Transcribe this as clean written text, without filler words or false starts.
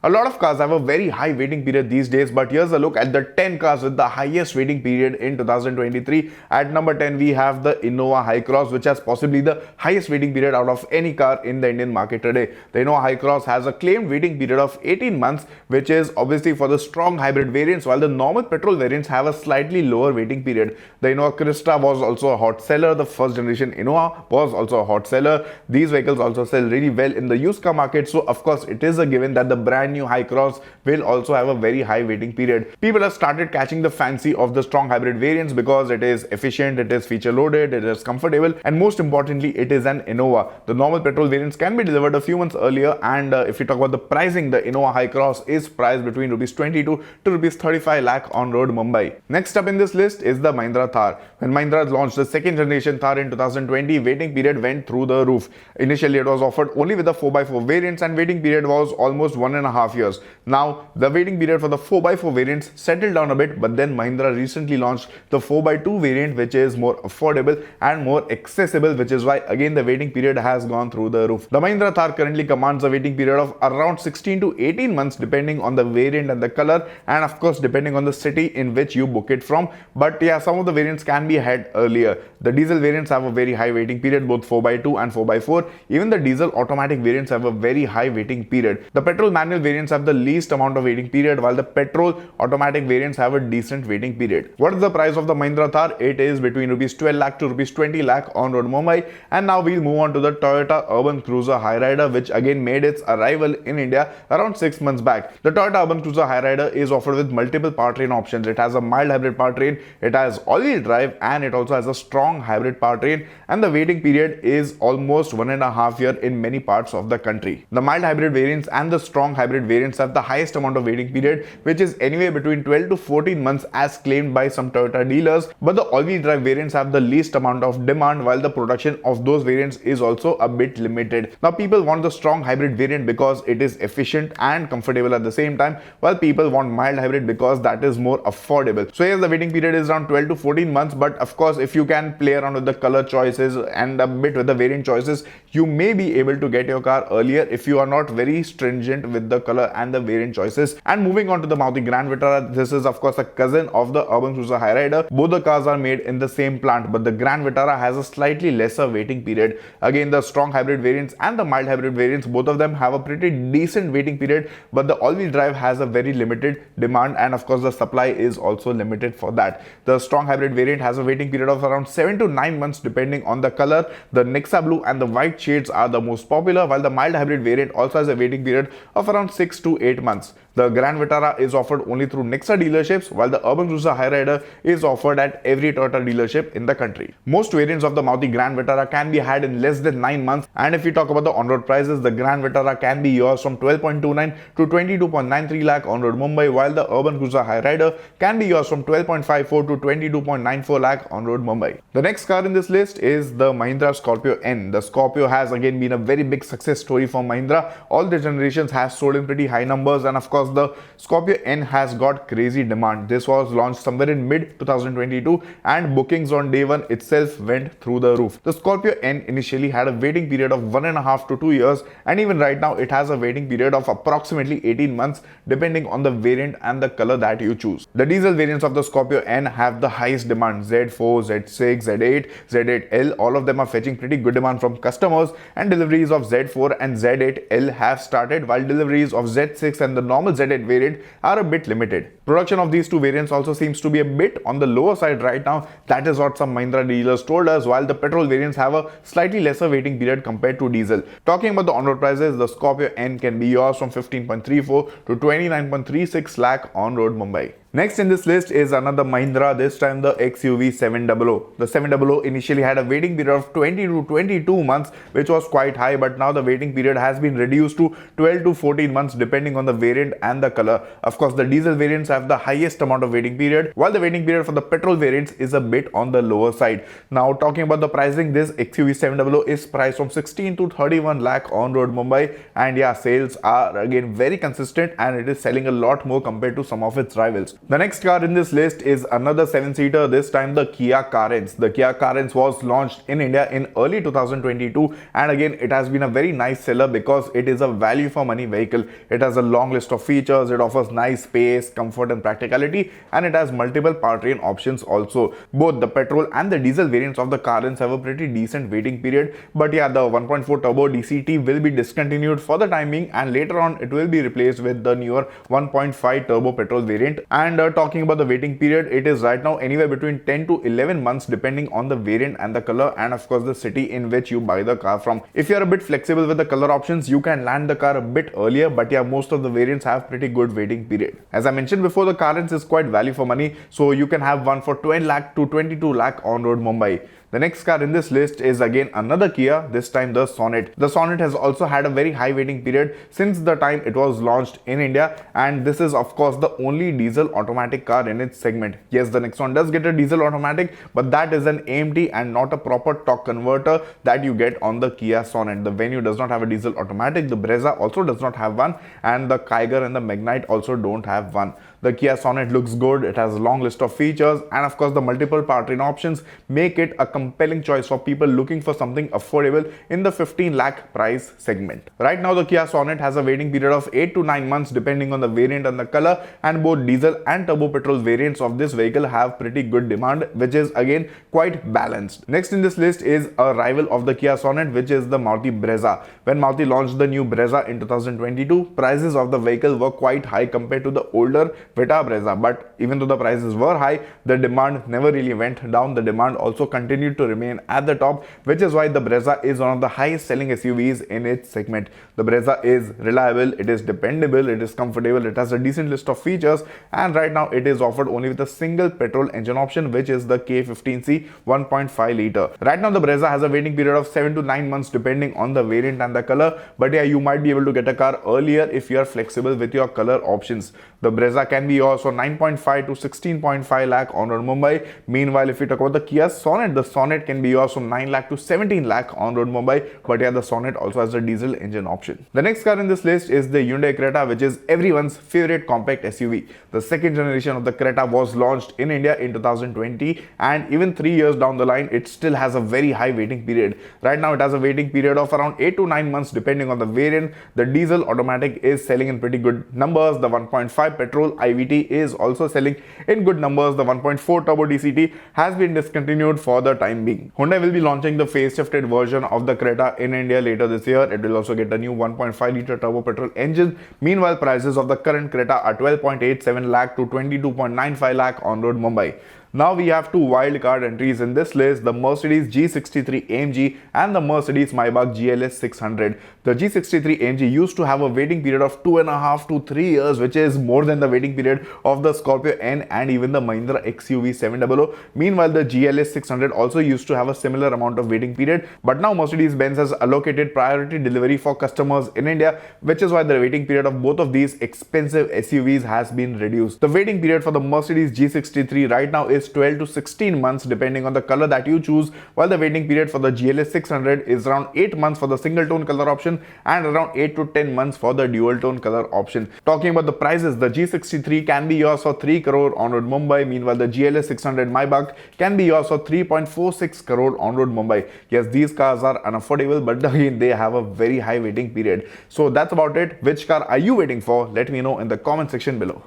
A lot of cars have a very high waiting period these days, but here's a look at the 10 cars with the highest waiting period in 2023. At number 10, we have the Innova Hycross, which has possibly the highest waiting period out of any car in the Indian market today. The Innova Hycross has a claimed waiting period of 18 months, which is obviously for the strong hybrid variants, while the normal petrol variants have a slightly lower waiting period. The Innova Creta was also a hot seller. The first generation Innova was also a hot seller. These vehicles also sell really well in the used car market, so of course it is a given that the brand new Hycross will also have a very high waiting period. People have started catching the fancy of the strong hybrid variants because it is efficient, it is feature loaded, it is comfortable, and most importantly it is an Innova. The normal petrol variants can be delivered a few months earlier, and if we talk about the pricing, the Innova Hycross is priced between Rs 22 to Rs 35 lakh on road Mumbai. Next up in this list is the Mahindra Thar. When Mahindra launched the second generation Thar in 2020, waiting period went through the roof. Initially it was offered only with the 4x4 variants and waiting period was almost 1.5 years. Now, the waiting period for the 4x4 variants settled down a bit, but then Mahindra recently launched the 4x2 variant, which is more affordable and more accessible, which is why again the waiting period has gone through the roof. The Mahindra Thar currently commands a waiting period of around 16 to 18 months depending on the variant and the color, and of course depending on the city in which you book it from. But yeah, some of the variants can be ahead earlier. The diesel variants have a very high waiting period, both 4x2 and 4x4. Even the diesel automatic variants have a very high waiting period. The petrol manual variants have the least amount of waiting period, while the petrol automatic variants have a decent waiting period. What is the price of the Mahindra Thar? It is between Rs 12 lakh to Rs 20 lakh on road Mumbai. And now we'll move on to the Toyota Urban Cruiser Hyryder, which again made its arrival in India around 6 months back. The Toyota Urban Cruiser Hyryder is offered with multiple powertrain options. It has a mild hybrid powertrain, it has all-wheel drive, and it also has a strong hybrid powertrain, and the waiting period is almost 1.5 years in many parts of the country. The mild hybrid variants and the strong hybrid variants have the highest amount of waiting period, which is anywhere between 12 to 14 months as claimed by some Toyota dealers, but the all-wheel drive variants have the least amount of demand, while the production of those variants is also a bit limited. Now people want the strong hybrid variant because it is efficient and comfortable at the same time, while people want mild hybrid because that is more affordable. So yes, the waiting period is around 12 to 14 months, but of course if you can play around with the color choices and a bit with the variant choices, you may be able to get your car earlier if you are not very stringent with the color and the variant choices. And moving on to the Maruti Grand Vitara, this is of course a cousin of the Urban Cruiser Hyryder. Both the cars are made in the same plant, but the Grand Vitara has a slightly lesser waiting period. Again, the strong hybrid variants and the mild hybrid variants, both of them have a pretty decent waiting period, but the all-wheel drive has a very limited demand, and of course the supply is also limited for that. The strong hybrid variant has a waiting period of around 7 to 9 months depending on the color. The Nexa Blue and the white shades are the most popular, while the mild hybrid variant also has a waiting period of around 6 to 8 months. The Grand Vitara is offered only through Nexa dealerships, while the Urban Cruiser Hyryder is offered at every Toyota dealership in the country. Most variants of the Maruti Grand Vitara can be had in less than 9 months, and if you talk about the on-road prices, the Grand Vitara can be yours from 12.29 to 22.93 lakh on road Mumbai, while the Urban Cruiser Hyryder can be yours from 12.54 to 22.94 lakh on road Mumbai. The next car in this list is the Mahindra Scorpio N. The Scorpio has again been a very big success story for Mahindra. All the generations has sold in pretty high numbers, and of course the Scorpio N has got crazy demand. This was launched somewhere in mid 2022 and bookings on day one itself went through the roof. The Scorpio N initially had a waiting period of 1.5 to 2 years, and even right now it has a waiting period of approximately 18 months depending on the variant and the color that you choose. The diesel variants of the Scorpio N have the highest demand. Z4, Z6, Z8, Z8L, all of them are fetching pretty good demand from customers, and deliveries of Z4 and Z8L have started, while deliveries of Z6 and the normal Z8 variant are a bit limited. Production of these two variants also seems to be a bit on the lower side right now. That is what some Mahindra dealers told us, while the petrol variants have a slightly lesser waiting period compared to diesel. Talking about the on-road prices, the Scorpio N can be yours from 15.34 to 29.36 lakh on road Mumbai. Next in this list is another Mahindra, this time the XUV700. The 700 initially had a waiting period of 20 to 22 months, which was quite high, but now the waiting period has been reduced to 12 to 14 months depending on the variant and the color. Of course, the diesel variants have the highest amount of waiting period, while the waiting period for the petrol variants is a bit on the lower side. Now talking about the pricing, this XUV700 is priced from 16 to 31 lakh on road Mumbai, and yeah, sales are again very consistent and it is selling a lot more compared to some of its rivals. The next car in this list is another 7-seater, this time the Kia Carens. The Kia Carens was launched in India in early 2022, and again it has been a very nice seller because it is a value for money vehicle. It has a long list of features, it offers nice space, comfort and practicality, and it has multiple powertrain options also. Both the petrol and the diesel variants of the Carens have a pretty decent waiting period, but yeah, the 1.4 turbo DCT will be discontinued for the time being, and later on it will be replaced with the newer 1.5 turbo petrol variant. And talking about the waiting period, it is right now anywhere between 10 to 11 months depending on the variant and the color, and of course the city in which you buy the car from. If you are a bit flexible with the color options, you can land the car a bit earlier, but yeah, most of the variants have pretty good waiting period. As I mentioned before, the Carens is quite value for money, so you can have one for 20 lakh to 22 lakh on road Mumbai. The next car in this list is again another Kia, this time the Sonet. The Sonet has also had a very high waiting period since the time it was launched in India, and this is of course the only diesel automatic car in its segment. Yes, the next one does get a diesel automatic, but that is an AMT and not a proper torque converter that you get on the Kia Sonet. The Venue does not have a diesel automatic, the Brezza also does not have one, and the Kyger and the Magnite also don't have one. The Kia Sonet looks good, it has a long list of features, and of course the multiple powertrain options make it a compelling choice for people looking for something affordable in the 15 lakh price segment. Right now the Kia Sonet has a waiting period of 8 to 9 months depending on the variant and the color, and both diesel and turbo petrol variants of this vehicle have pretty good demand, which is again quite balanced. Next in this list is a rival of the Kia Sonet, which is the Maruti Brezza. When Maruti launched the new Brezza in 2022, prices of the vehicle were quite high compared to the older Vitara Brezza, but even though the prices were high, the demand never really went down. The demand also continued to remain at the top, which is why the Brezza is one of the highest selling SUVs in its segment. The Brezza is reliable, it is dependable, it is comfortable, it has a decent list of features, and right now it is offered only with a single petrol engine option, which is the K15C 1.5 liter. Right now the Brezza has a waiting period of 7 to 9 months depending on the variant and the color, but yeah, you might be able to get a car earlier if you are flexible with your color options. The Brezza can be yours for 9.5 to 16.5 lakh on road Mumbai. Meanwhile, if you talk about the Kia Sonet, the Sonet can be yours from 9 lakh to 17 lakh on road Mumbai, but yeah, the Sonet also has a diesel engine option. The next car in this list is the Hyundai Creta, which is everyone's favorite compact SUV. The second generation of the Creta was launched in India in 2020, and even 3 years down the line, it still has a very high waiting period. Right now, it has a waiting period of around 8 to 9 months depending on the variant. The diesel automatic is selling in pretty good numbers. The 1.5 petrol IVT is also selling in good numbers. The 1.4 turbo DCT has been discontinued for the time being. Hyundai will be launching the facelifted version of the Creta in India later this year. It will also get a new 1.5 liter turbo petrol engine. Meanwhile, prices of the current Creta are 12.87 lakh to 22.95 lakh on road Mumbai. Now we have two wildcard entries in this list, the Mercedes G63 AMG and the Mercedes Maybach GLS 600. The G63 AMG used to have a waiting period of 2.5 to 3 years, which is more than the waiting period of the Scorpio N and even the Mahindra XUV700. Meanwhile, the GLS 600 also used to have a similar amount of waiting period, but now Mercedes-Benz has allocated priority delivery for customers in India, which is why the waiting period of both of these expensive SUVs has been reduced. The waiting period for the Mercedes G63 right now is 12 to 16 months depending on the color that you choose, while the waiting period for the GLS 600 is around 8 months for the single tone color option and around 8 to 10 months for the dual tone color option. Talking about the prices, the G63 can be yours for 3 crore on road Mumbai. Meanwhile, the GLS 600 Maybach can be yours for 3.46 crore on road Mumbai. Yes, these cars are unaffordable, but again they have a very high waiting period. So that's about it. Which car are you waiting for? Let me know in the comment section below.